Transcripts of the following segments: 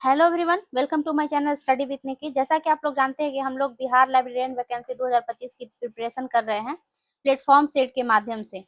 Hello everyone, welcome to my channel study with Nikki. जैसा कि आप लोग जानते हैं कि हम लोग बिहार लाइब्रेरियन वैकेंसी 2025 की प्रिपरेशन कर रहे हैं प्लेटफॉर्म सेट के माध्यम से।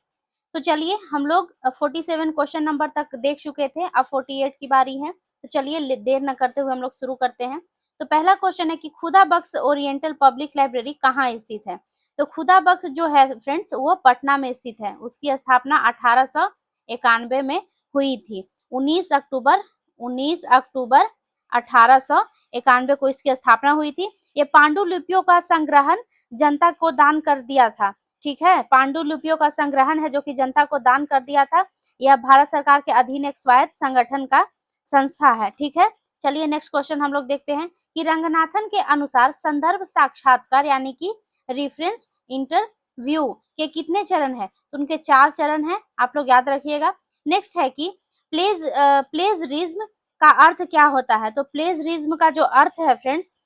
तो चलिए, हम लोग 47 क्वेश्चन नंबर तक देख चुके थे, अब 48 की बारी है। तो चलिए देर न करते हुए हम लोग शुरू करते हैं। तो पहला क्वेश्चन है कि खुदा बख्श ओरिएंटल पब्लिक लाइब्रेरी कहाँ स्थित है। तो खुदा बख्श जो है फ्रेंड्स, वो पटना में स्थित है। उसकी स्थापना 1891 में हुई थी। 19 अक्टूबर 1891 को इसकी स्थापना हुई थी। ये पांडुलिपियों का संग्रहण जनता को दान कर दिया था। ठीक है, पांडुलिपियों का संग्रहण है जो कि जनता को दान कर दिया था। यह भारत सरकार के अधीन एक स्वायत्त संगठन का संस्था है। ठीक है, चलिए नेक्स्ट क्वेश्चन हम लोग देखते हैं कि रंगनाथन के अनुसार संदर्भ साक्षात्कार यानी कि रेफरेंस इंटरव्यू के कितने चरण है। तो उनके 4 चरण है, आप लोग याद रखिएगा। नेक्स्ट है कि प्लेजरिज्म का अर्थ क्या होता है। तो प्लेजरिज्म का जो अर्थ है फ्रेंड्स,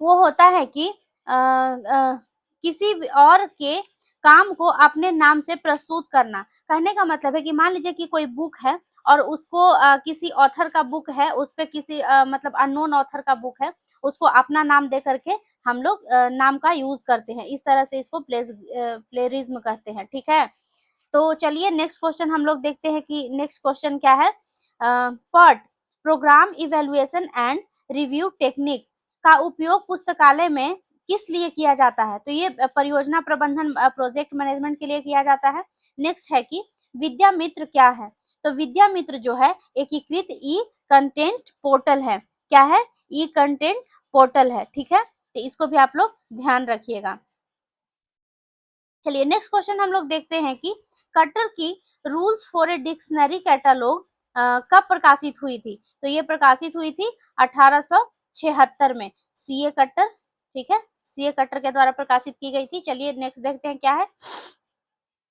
वो होता है कि किसी और के काम को अपने नाम से प्रस्तुत करना। कहने का मतलब है कि मान लीजिए कि कोई बुक है और उसको किसी ऑथर का बुक है, उस पे किसी मतलब अननोन ऑथर का बुक है, उसको अपना नाम दे करके हम लोग नाम का यूज करते हैं। इस तरह से इसको प्लेरिज्म कहते हैं। ठीक है, तो चलिए नेक्स्ट क्वेश्चन हम लोग देखते हैं कि नेक्स्ट क्वेश्चन क्या है। PERT programme evaluation and review technique का उपयोग पुस्तकालय में किस लिए किया जाता है। तो ये परियोजना प्रबंधन प्रोजेक्ट मैनेजमेंट के लिए किया जाता है। नेक्स्ट है कि विद्या मित्र क्या है। तो विद्या मित्र जो है एकीकृत ई कंटेंट पोर्टल है। क्या है? ई कंटेंट पोर्टल है। ठीक है, तो इसको भी आप लोग ध्यान रखिएगा। चलिए नेक्स्ट क्वेश्चन हम लोग देखते हैं कि कटर की rules for a dictionary catalogue कब प्रकाशित हुई थी। तो ये प्रकाशित हुई थी 1876 में, सीए कटर। ठीक है, सीए कटर के द्वारा प्रकाशित की गई थी। चलिए नेक्स्ट देखते हैं क्या है।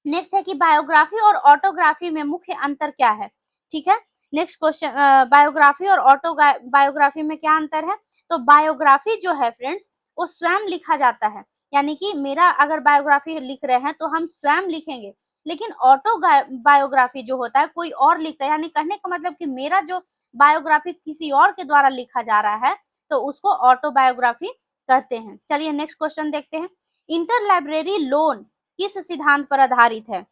नेक्स्ट है कि बायोग्राफी और ऑटोग्राफी में मुख्य अंतर क्या है। ठीक है, नेक्स्ट क्वेश्चन, बायोग्राफी और ऑटो बायोग्राफी में क्या अंतर है। तो बायोग्राफी जो है फ्रेंड्स, वो स्वयं लिखा जाता है, यानी कि मेरा अगर बायोग्राफी लिख रहे हैं तो हम स्वयं लिखेंगे। लेकिन ऑटो बायोग्राफी जो होता है कोई और लिखता है, यानी कहने का मतलब कि मेरा जो बायोग्राफी किसी और के द्वारा लिखा जा रहा है, तो उसको ऑटो बायोग्राफी कहते हैं। चलिए नेक्स्ट क्वेश्चन देखते हैं। इंटर लाइब्रेरी लोन किस सिद्धांत पर आधारित है।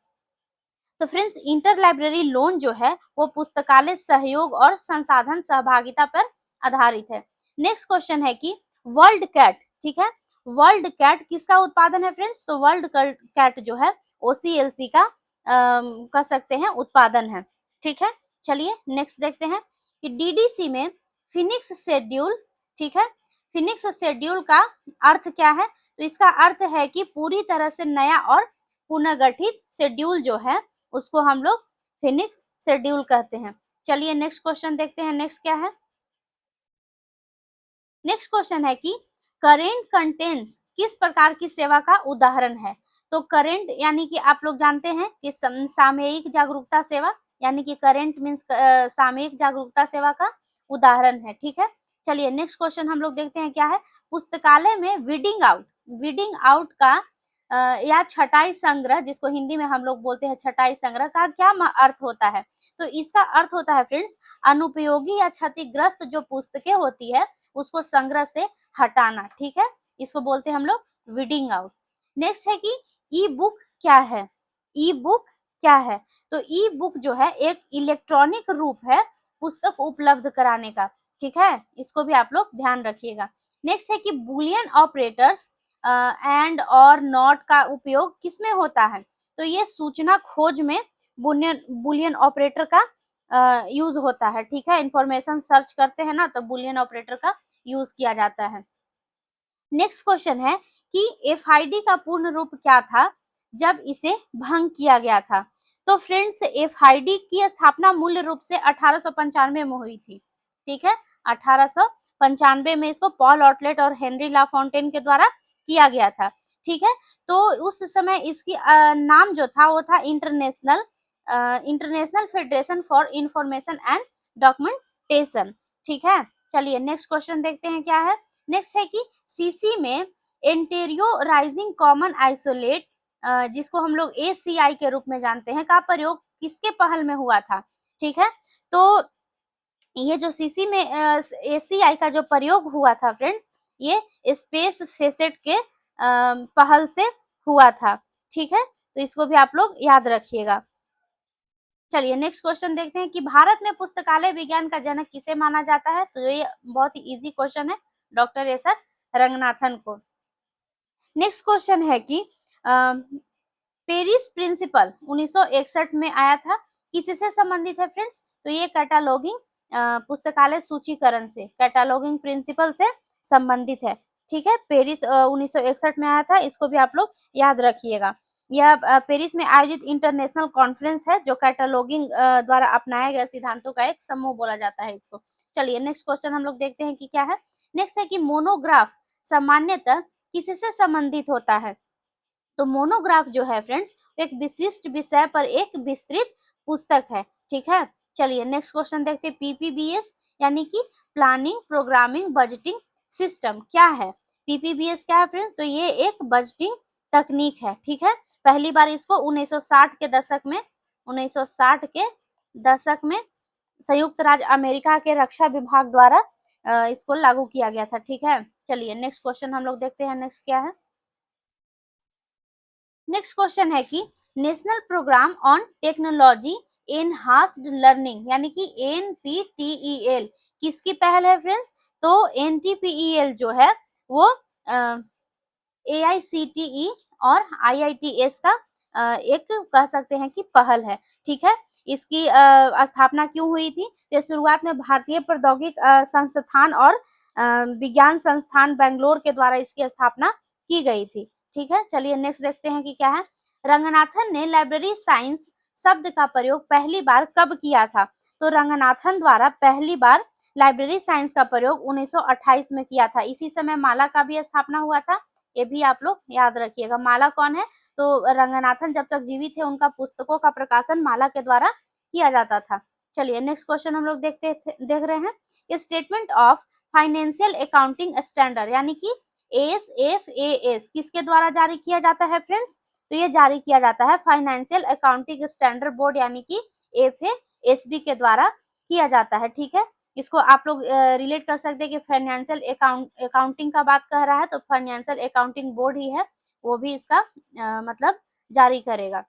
तो फ्रेंड्स, इंटर लाइब्रेरी लोन जो है वो पुस्तकालय सहयोग और संसाधन सहभागिता पर आधारित है। नेक्स्ट क्वेश्चन है कि वर्ल्ड कैट, ठीक है, वर्ल्ड कैट किसका उत्पादन है फ्रेंड्स। तो वर्ल्ड कैट जो है ओसीएलसी का कह सकते हैं उत्पादन है। ठीक है, चलिए नेक्स्ट देखते हैं कि डीडीसी में फिनिक्स शेड्यूल, ठीक है, फिनिक्स शेड्यूल का अर्थ क्या है। तो इसका अर्थ है कि पूरी तरह से नया और पुनर्गठित शेड्यूल जो है उसको हम लोग फिनिक्स शेड्यूल कहते हैं। चलिए नेक्स्ट क्वेश्चन देखते हैं। नेक्स्ट क्या है। नेक्स्ट क्वेश्चन है कि करेंट कंटेंट्स किस प्रकार की सेवा का उदाहरण है। तो करेंट यानी कि आप लोग जानते हैं कि सामयिक जागरूकता सेवा, यानी कि करेंट मीन्स सामयिक जागरूकता सेवा का उदाहरण है। ठीक है, चलिए नेक्स्ट क्वेश्चन हम लोग देखते हैं क्या है। पुस्तकालय में वीडिंग आउट का या छटाई संग्रह, जिसको हिंदी में हम लोग बोलते हैं छटाई संग्रह, का क्या अर्थ होता है। तो इसका अर्थ होता है फ्रेंड्स, अनुपयोगी या क्षतिग्रस्त जो पुस्तकें होती है उसको संग्रह से हटाना। ठीक है, इसको बोलते हैं हम लोग वीडिंग आउट। नेक्स्ट है कि ई बुक क्या है। ई बुक क्या है। तो ई बुक जो है एक इलेक्ट्रॉनिक रूप है पुस्तक उपलब्ध कराने का। ठीक है, इसको भी आप लोग ध्यान रखिएगा। नेक्स्ट है कि बुलियन ऑपरेटर्स एंड और नॉट का उपयोग किसमें होता है। तो ये सूचना खोज में बुलियन ऑपरेटर का यूज होता है। ठीक है, इंफॉर्मेशन सर्च करते हैं ना, तो बुलियन ऑपरेटर का यूज किया जाता है। नेक्स्ट क्वेश्चन है कि एफआईडी का पूर्ण रूप क्या था जब इसे भंग किया गया था। तो फ्रेंड्स, एफआईडी की स्थापना मूल रूप से 1895 में हुई थी। ठीक है, 1895 में इसको पॉल आउटलेट और हेनरी ला फॉन्टेन के द्वारा किया गया था। ठीक है, तो उस समय इसकी नाम जो था वो था international federation for information and documentation. ठीक है, चलिए नेक्स्ट क्वेश्चन देखते हैं क्या है। नेक्स्ट है कि सीसी में एंटेरियोराइजिंग कॉमन आइसोलेट, जिसको हम लोग एसीआई के रूप में जानते हैं, का प्रयोग किसके पहल में हुआ था। ठीक है, तो ये जो सीसी में एसीआई का जो प्रयोग हुआ था फ्रेंड्स, ये स्पेस फेसेट के पहल से हुआ था। ठीक है, तो इसको भी आप लोग याद रखिएगा। चलिए नेक्स्ट क्वेश्चन देखते हैं कि भारत में पुस्तकालय विज्ञान का जनक किसे माना जाता है। तो ये बहुत ही इजी क्वेश्चन है, डॉक्टर एस आर रंगनाथन को। नेक्स्ट क्वेश्चन है कि पेरिस प्रिंसिपल 1961 में आया था, किससे संबंधित है फ्रेंड्स। तो ये कैटालॉगिंग पुस्तकालय सूचीकरण से, कैटालॉगिंग प्रिंसिपल से संबंधित है। ठीक है, पेरिस 1961 में आया था, इसको भी आप लोग याद रखिएगा। यह पेरिस में आयोजित इंटरनेशनल कॉन्फ्रेंस है जो कैटालॉगिंग द्वारा अपनाए गए सिद्धांतों का एक समूह बोला जाता है इसको। चलिए नेक्स्ट क्वेश्चन हम लोग देखते हैं कि क्या है। नेक्स्ट है कि मोनोग्राफ सामान्यतः किससे संबंधित होता है। तो मोनोग्राफ जो है फ्रेंड्स, एक विशिष्ट विषय पर एक विस्तृत पुस्तक है। ठीक है, चलिए नेक्स्ट क्वेश्चन देखते हैं। पीपीबीएस यानी कि प्लानिंग प्रोग्रामिंग बजटिंग सिस्टम क्या है। पीपीबीएस क्या है फ्रेंड्स, तो ये एक बजटिंग तकनीक है। ठीक है, पहली बार इसको 1960 के दशक में 1960 के दशक में संयुक्त राज्य अमेरिका के रक्षा विभाग द्वारा इसको लागू किया गया था। ठीक है, चलिए नेक्स्ट क्वेश्चन हम लोग देखते हैं। नेक्स्ट क्या है। नेक्स्ट क्वेश्चन है कि national programme on technology enhanced learning यानी कि एनपीटीईएल किसकी पहल है फ्रेंड्स। तो एनटीपीईएल जो है वो एआईसीटीई और आईआईटीएस का एक कह सकते हैं कि पहल है। ठीक है, इसकी स्थापना क्यों हुई थी। तो शुरुआत में भारतीय प्रौद्योगिक संस्थान और विज्ञान संस्थान बेंगलोर के द्वारा इसकी स्थापना की गई थी। ठीक है, चलिए नेक्स्ट देखते हैं कि क्या है। रंगनाथन ने लाइब्रेरी साइंस शब्द का प्रयोग पहली बार कब किया था। तो रंगनाथन द्वारा पहली बार लाइब्रेरी साइंस का प्रयोग 1928 में किया था। इसी समय माला का भी स्थापना हुआ था, ये भी आप लोग याद रखिएगा। माला कौन है, तो रंगनाथन जब तक जीवित थे उनका पुस्तकों का प्रकाशन माला के द्वारा किया जाता था। चलिए नेक्स्ट क्वेश्चन हम लोग देख रहे हैं। Statement of financial accounting standard यानी कि एसएफएएस किसके द्वारा जारी किया जाता है फ्रेंड्स। तो ये जारी किया जाता है फाइनेंशियल अकाउंटिंग स्टैंडर्ड बोर्ड यानी कि एफएएसबी के द्वारा किया जाता है। ठीक है, इसको आप लोग रिलेट कर सकते हैं कि फाइनेंशियल अकाउंटिंग का बात कर रहा है तो फाइनेंशियल अकाउंटिंग बोर्ड ही है, वो भी इसका मतलब जारी करेगा।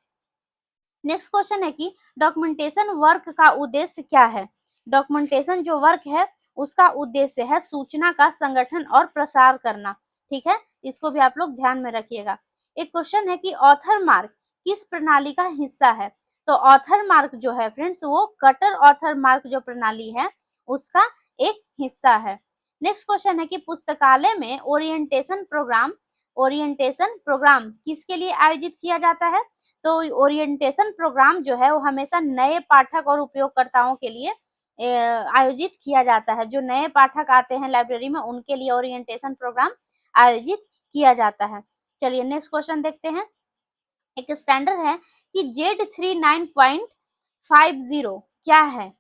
नेक्स्ट क्वेश्चन है कि डॉक्यूमेंटेशन वर्क का उद्देश्य क्या है। डॉक्यूमेंटेशन जो वर्क है उसका उद्देश्य है सूचना का संगठन और प्रसार करना। ठीक है, इसको भी आप लोग ध्यान में रखिएगा। एक क्वेश्चन है कि ऑथर मार्क किस प्रणाली का हिस्सा है। तो ऑथर मार्क जो है फ्रेंड्स वो कटर ऑथर मार्क जो प्रणाली है उसका एक हिस्सा है। नेक्स्ट क्वेश्चन है कि पुस्तकालय में ओरिएंटेशन प्रोग्राम किसके लिए आयोजित किया जाता है। तो ओरिएंटेशन प्रोग्राम जो है वो हमेशा नए पाठक और उपयोगकर्ताओं के लिए आयोजित किया जाता है। जो नए पाठक आते हैं लाइब्रेरी में उनके लिए ओरिएंटेशन प्रोग्राम आयोजित किया जाता है। चलिए नेक्स्ट क्वेश्चन देखते हैं। एक स्टैंडर्ड है कि Z39.50 क्या है।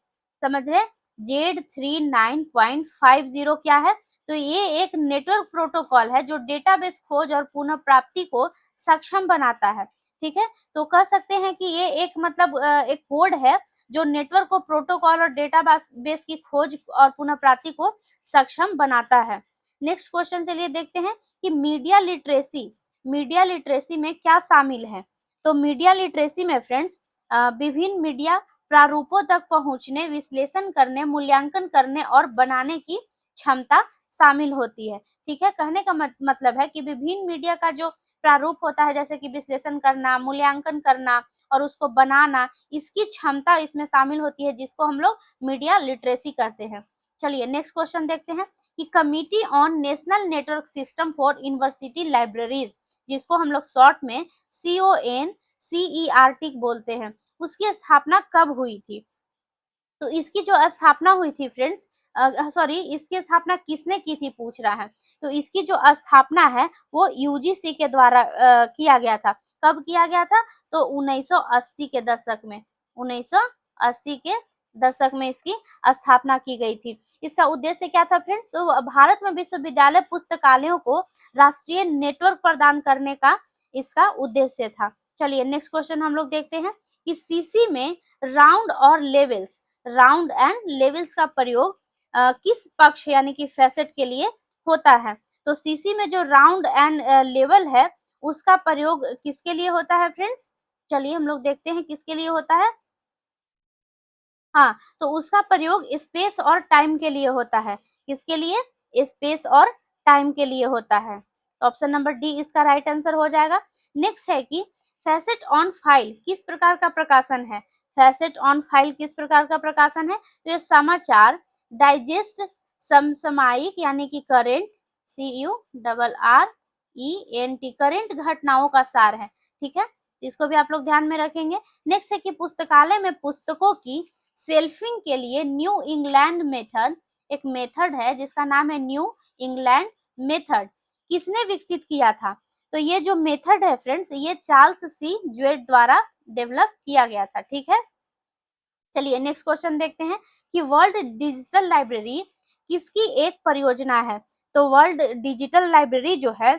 समझ रहे, Z39.50 क्या है। तो ये एक नेटवर्क प्रोटोकॉल है जो डेटाबेस खोज और पुनः प्राप्ति को सक्षम बनाता है। ठीक है, तो कह सकते हैं कि ये एक मतलब एक कोड है जो नेटवर्क को प्रोटोकॉल और डेटाबेस की खोज और पुनः प्राप्ति को सक्षम बनाता है। नेक्स्ट क्वेश्चन चलिए देखते हैं कि मीडिया लिटरेसी में क्या शामिल है। तो मीडिया लिटरेसी में फ्रेंड्स विभिन्न मीडिया प्रारूपों तक पहुंचने, विश्लेषण करने, मूल्यांकन करने और बनाने की क्षमता शामिल होती है। ठीक है, कहने का मतलब है कि विभिन्न मीडिया का जो प्रारूप होता है जैसे कि विश्लेषण करना, मूल्यांकन करना और उसको बनाना, इसकी क्षमता इसमें शामिल होती है जिसको हम लोग मीडिया लिटरेसी कहते हैं। चलिए नेक्स्ट क्वेश्चन देखते हैं कि committee on national network system for university libraries जिसको हम लोग शॉर्ट में CONCERT बोलते हैं, उसकी स्थापना कब हुई थी। तो इसकी जो स्थापना हुई थी फ्रेंड्स, सॉरी इसकी स्थापना किसने की थी पूछ रहा है। तो इसकी जो स्थापना है वो यूजीसी के द्वारा किया गया था। कब किया गया था, तो 1980 के दशक में, 1980 के दशक में इसकी स्थापना की गई थी। इसका उद्देश्य क्या था फ्रेंड्स, तो भारत में विश्वविद्यालय पुस्तकालयों को राष्ट्रीय नेटवर्क प्रदान करने का इसका उद्देश्य था। चलिए नेक्स्ट क्वेश्चन हम लोग देखते हैं कि सीसी में राउंड और लेवल्स राउंड एंड लेवल्स का प्रयोग किस पक्ष यानी कि फैसेट के लिए होता है? तो सीसी में जो राउंड एंड लेवल है उसका प्रयोग किसके लिए होता है फ्रेंड्स? चलिए हम लोग देखते हैं किसके लिए होता है। हाँ, तो उसका प्रयोग स्पेस और टाइम के लिए होता है। किसके लिए? स्पेस और टाइम के लिए होता है। तो ऑप्शन नंबर डी इसका राइट आंसर हो जाएगा। नेक्स्ट है कि फैसेट ऑन फाइल किस प्रकार का प्रकाशन है? फैसेट ऑन फाइल किस प्रकार का प्रकाशन है? तो ये समाचार, डाइजेस्ट, समसामयिक यानी कि करेंट, CURRENT करेंट घटनाओं का सार है। ठीक है, इसको भी आप लोग ध्यान में रखेंगे। नेक्स्ट है कि पुस्तकालय में पुस्तकों की शेल्फिंग के लिए न्यू इंग्लैंड मेथड, एक मेथड है जिसका नाम है न्यू इंग्लैंड मेथड, किसने विकसित किया था? तो ये जो मेथड है फ्रेंड्स ये चार्ल्स सी ज्वेट द्वारा डेवलप किया गया था। ठीक है, चलिए नेक्स्ट क्वेश्चन देखते हैं कि वर्ल्ड डिजिटल लाइब्रेरी किसकी एक परियोजना है? तो वर्ल्ड डिजिटल लाइब्रेरी जो है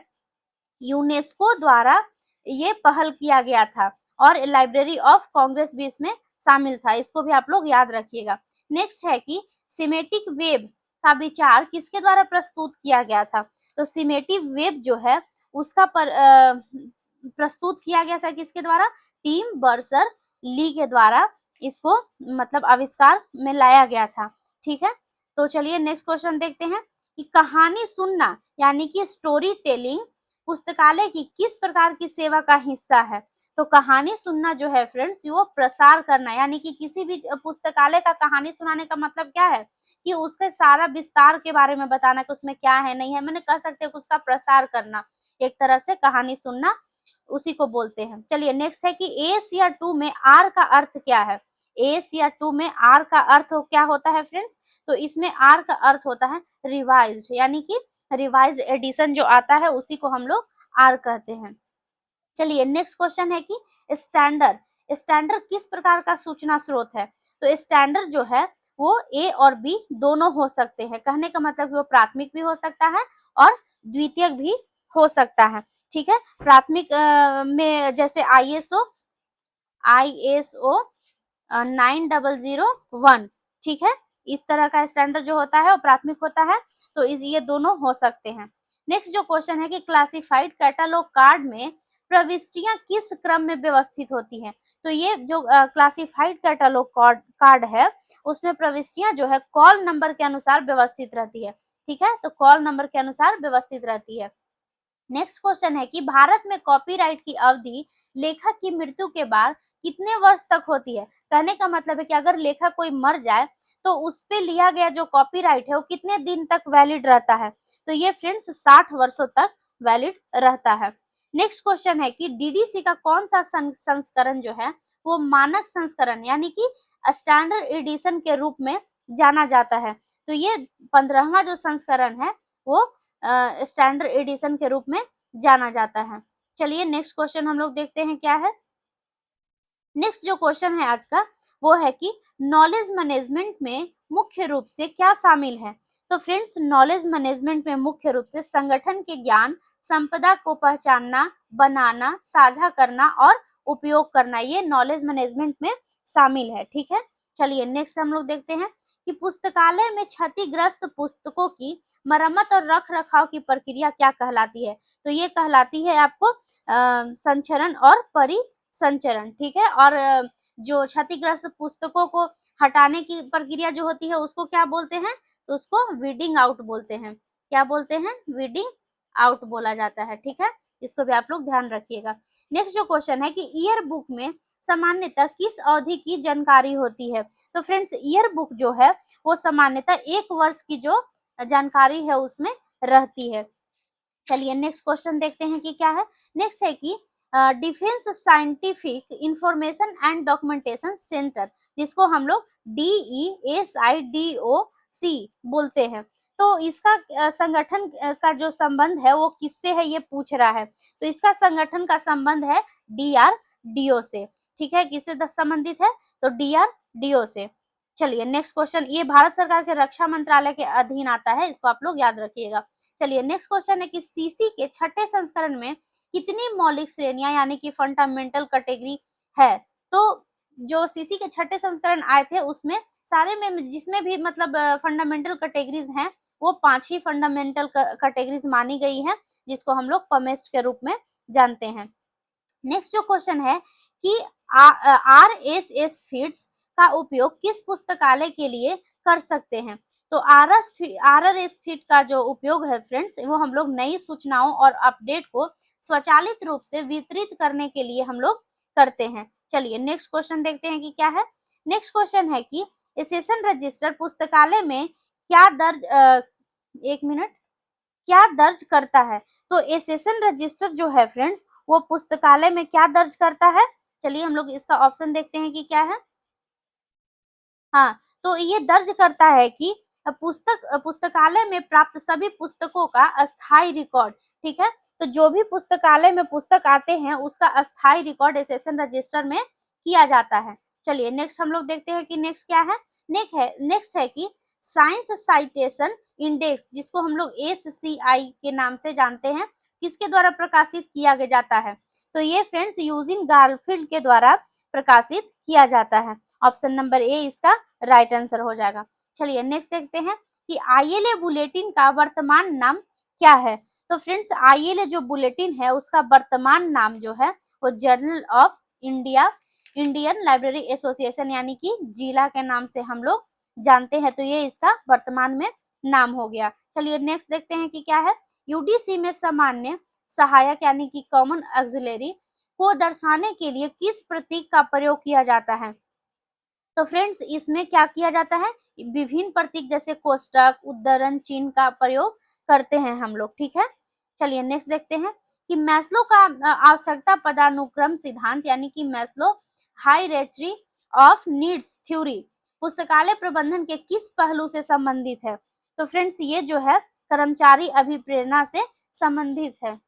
यूनेस्को द्वारा ये पहल किया गया था और लाइब्रेरी ऑफ कांग्रेस भी इसमें शामिल था। इसको भी आप लोग याद रखिएगा। नेक्स्ट है कि सिमेटिक वेब का विचार किसके द्वारा प्रस्तुत किया गया था? तो सिमेटिक वेब जो है उसका प्रस्तुत किया गया था किसके द्वारा? टीम बर्सर ली के द्वारा इसको मतलब आविष्कार में लाया गया था। ठीक है, तो चलिए नेक्स्ट क्वेश्चन देखते हैं कि कहानी सुनना यानी कि स्टोरी टेलिंग पुस्तकालय की किस प्रकार की सेवा का हिस्सा है? तो कहानी सुनना जो है फ्रेंड्स वो प्रसार करना यानी कि किसी भी पुस्तकालय का कहानी सुनाने का मतलब क्या है कि उसके सारा विस्तार के बारे में बताना कि उसमें क्या है नहीं है, मैंने कह सकते हैं कि उसका प्रसार करना, एक तरह से कहानी सुनना उसी को बोलते हैं। चलिए नेक्स्ट है कि एशिया 2 में आर का अर्थ क्या है? एशिया 2 में आर का अर्थ क्या होता है फ्रेंड्स? तो इसमें आर का अर्थ होता है रिवाइज्ड यानी कि रिवाइज्ड एडिशन जो आता है उसी को हम लोग आर कहते हैं। चलिए नेक्स्ट क्वेश्चन है कि स्टैंडर्ड, स्टैंडर्ड किस प्रकार का सूचना स्रोत है? तो स्टैंडर्ड जो है वो ए और बी दोनों हो सकते हैं। कहने का मतलब वो प्राथमिक भी हो सकता है और द्वितीयक भी हो सकता है। ठीक है, प्राथमिक में जैसे ISO 9001, ठीक है, इस तरह का स्टैंडर्ड जो होता है वो प्राथमिक होता है। तो ये दोनों हो सकते हैं। नेक्स्ट जो क्वेश्चन है कि क्लासिफाइड कैटलॉग कार्ड में प्रविष्टियां किस क्रम में व्यवस्थित होती हैं? तो ये जो क्लासिफाइड कैटलॉग कार्ड है उसमें प्रविष्टियां जो है कॉल नंबर के अनुसार व्यवस्थित रहती है। ठीक है, तो कॉल नंबर के अनुसार व्यवस्थित रहती है। नेक्स्ट क्वेश्चन है कि भारत में कॉपीराइट की अवधि लेखक की मृत्यु के बाद कितने वर्ष तक होती है? कहने का मतलब है कि अगर लेखक कोई मर जाए तो उस पे लिया गया जो कॉपीराइट है वो कितने दिन तक वैलिड रहता है? तो ये फ्रेंड्स 60 वर्षों तक वैलिड रहता है। नेक्स्ट क्वेश्चन है कि डीडीसी का कौन सा संस्करण जो है वो मानक संस्करण यानी कि स्टैंडर्ड एडिशन के रूप में जाना जाता है? तो ये 15वां जो संस्करण है वो स्टैंडर्ड एडिशन के रूप में जाना जाता है। चलिए नेक्स्ट क्वेश्चन हम लोग देखते हैं क्या है। नेक्स्ट जो क्वेश्चन है आज का वो है कि नॉलेज मैनेजमेंट में मुख्य रूप से क्या शामिल है? तो फ्रेंड्स नॉलेज मैनेजमेंट में मुख्य रूप से संगठन के ज्ञान संपदा को पहचानना, बनाना, साझा करना और उपयोग करना, ये नॉलेज मैनेजमेंट में शामिल है। ठीक है, चलिए नेक्स्ट हम लोग देखते हैं कि पुस्तकालय में क्षतिग्रस्त पुस्तकों की मरम्मत और रख रखाव की प्रक्रिया क्या कहलाती है? तो ये कहलाती है आपको संचरण और परिसंचरण। ठीक है, और जो क्षतिग्रस्त पुस्तकों को हटाने की प्रक्रिया जो होती है उसको क्या बोलते हैं? तो उसको वीडिंग आउट बोलते हैं। क्या बोलते हैं? वीडिंग आउट बोला जाता है। ठीक है, इसको भी आप लोग ध्यान रखिएगा। नेक्स्ट जो क्वेश्चन है कि ईयर बुक में सामान्यतः किस अवधि की जानकारी होती है? तो फ्रेंड्स ईयर बुक जो है वो सामान्यतः 1 वर्ष की जो जानकारी है उसमें रहती है। चलिए नेक्स्ट क्वेश्चन देखते हैं कि क्या है। नेक्स्ट है कि defence scientific information and documentation centre, जिसको हम लोग DESIDOC बोलते हैं, तो इसका संगठन का जो संबंध है वो किससे है ये पूछ रहा है। तो इसका संगठन का संबंध है DRDO से। ठीक है, किससे संबंधित है? तो DRDO से। चलिए नेक्स्ट क्वेश्चन, ये भारत सरकार के रक्षा मंत्रालय के अधीन आता है, इसको आप लोग याद रखिएगा। चलिए नेक्स्ट क्वेश्चन है कि सीसी के छठे संस्करण में कितनी मौलिक श्रेणियां यानी कि फंडामेंटल कैटेगरी है? तो जो सीसी के छठे संस्करण आए थे उसमें सारे में जिसमें भी मतलब फंडामेंटल कैटेगरीज हैं वो 5 ही फंडामेंटल कैटेगरीज मानी गई हैं, जिसको हम लोग पमेस्ट के रूप में जानते हैं। नेक्स्ट जो क्वेश्चन है कि RSS फीड्स का उपयोग किस पुस्तकालय के लिए कर सकते हैं? तो RRS फीड का जो उपयोग है फ्रेंड्स, वो हम लोग नई सूचनाओं और अपडेट को स्वचालित रूप से वितरित करने के लिए हम लोग करते हैं। चलिए नेक्स्ट क्वेश्चन देखते हैं कि क्या है। नेक्स्ट क्वेश्चन है कि सेशन रजिस्टर पुस्तकालय में क्या दर्ज एक मिनट क्या दर्ज करता है? तो एसेशन रजिस्टर जो है फ्रेंड्स, वो पुस्तकालय में क्या दर्ज करता है? चलिए हम लोग इसका ऑप्शन देखते हैं कि क्या है। हाँ, तो ये दर्ज करता है कि पुस्तकालय में प्राप्त सभी पुस्तकों का अस्थायी रिकॉर्ड, ठीक है। तो जो भी पुस्तकालय में पुस्तक आते हैं उसका अस्थायी रिकॉर्ड एसेशन रजिस्टर में किया जाता है। चलिए नेक्स्ट हम लोग देखते हैं कि नेक्स्ट क्या है। नेक्स्ट है कि साइंस साइटेशन इंडेक्स, जिसको हम लोग SCI के नाम से जानते हैं, किसके द्वारा प्रकाशित किया जाता है? तो ये फ्रेंड्स यूजिन गारफील्ड के द्वारा प्रकाशित किया जाता है। ऑप्शन नंबर ए इसका राइट आंसर हो जाएगा। चलिए नेक्स्ट देखते हैं कि ILA बुलेटिन का वर्तमान नाम क्या है? तो फ्रेंड्स ILA जो बुलेटिन है उसका वर्तमान नाम जो है वो journal of Indian library association यानी कि जिला के नाम से हम लोग जानते हैं। तो ये इसका वर्तमान में नाम हो गया। चलिए नेक्स्ट देखते हैं कि क्या है। UDC में सामान्य सहायक यानी कि कॉमन ऑक्सिलरी को दर्शाने के लिए किस प्रतीक का प्रयोग किया जाता है? तो फ्रेंड्स इसमें क्या किया जाता है, विभिन्न प्रतीक जैसे कोष्टक, उद्धरण चिन्ह का प्रयोग करते हैं हम लोग, ठीक है। चलिए नेक्स्ट देखते हैं कि मैस्लो का आवश्यकता पदानुक्रम सिद्धांत यानी कि Maslow hierarchy of needs theory पुस्तकालय प्रबंधन के किस पहलू से संबंधित है? तो फ्रेंड्स ये जो है कर्मचारी अभिप्रेरणा से संबंधित है।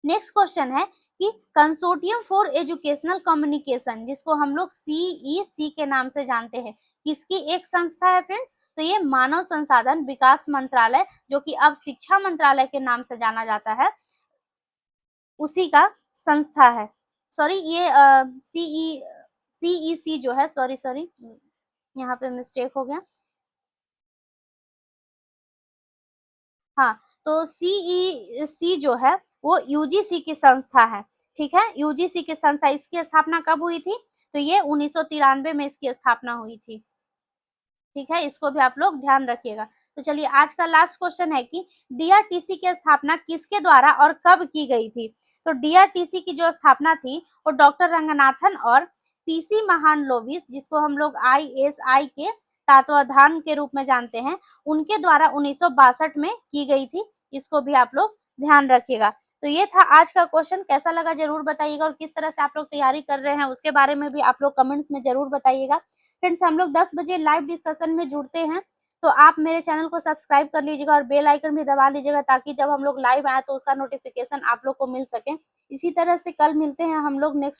नेक्स्ट क्वेश्चन है कि कंसोर्टियम फॉर एजुकेशनल कम्युनिकेशन, जिसको हम लोग CEC के नाम से जानते हैं, किसकी एक संस्था है फ्रेंड? तो ये मानव संसाधन विकास मंत्रालय, जो कि अब शिक्षा मंत्रालय के नाम से जाना जाता है, उसी का संस्था है। सॉरी ये CEC जो है, सॉरी यहाँ पे मिस्टेक हो गया। हाँ, तो CEC जो है वो UGC की संस्था है, ठीक है। UGC की संस्था, इसकी स्थापना कब हुई थी? तो ये 1993 में इसकी स्थापना हुई थी, ठीक है। इसको भी आप लोग ध्यान रखिएगा। तो चलिए आज का लास्ट क्वेश्चन है कि DRTC की स्थापना किसके द्वारा और कब की गई थी? तो DRTC की जो स्थापना थी वो डॉक्टर रंगनाथन और PC महालनोबिस, जिसको हम लोग ISI के तत्वाधान के रूप में जानते हैं, उनके द्वारा 1962 में की गई थी। इसको भी आप लोग ध्यान रखिएगा। तो ये था आज का क्वेश्चन, कैसा लगा जरूर बताइएगा, और किस तरह से आप लोग तैयारी कर रहे हैं उसके बारे में भी आप लोग कमेंट्स में जरूर बताइएगा। फ्रेंड्स हम लोग 10 बजे लाइव डिस्कशन में जुड़ते हैं, तो आप मेरे चैनल को सब्सक्राइब कर लीजिएगा और बेल आइकन भी दबा लीजिएगा, ताकि जब हम लोग लाइव आए तो उसका नोटिफिकेशन आप लोग को मिल सके। इसी तरह से कल मिलते हैं हम लोग नेक्स्ट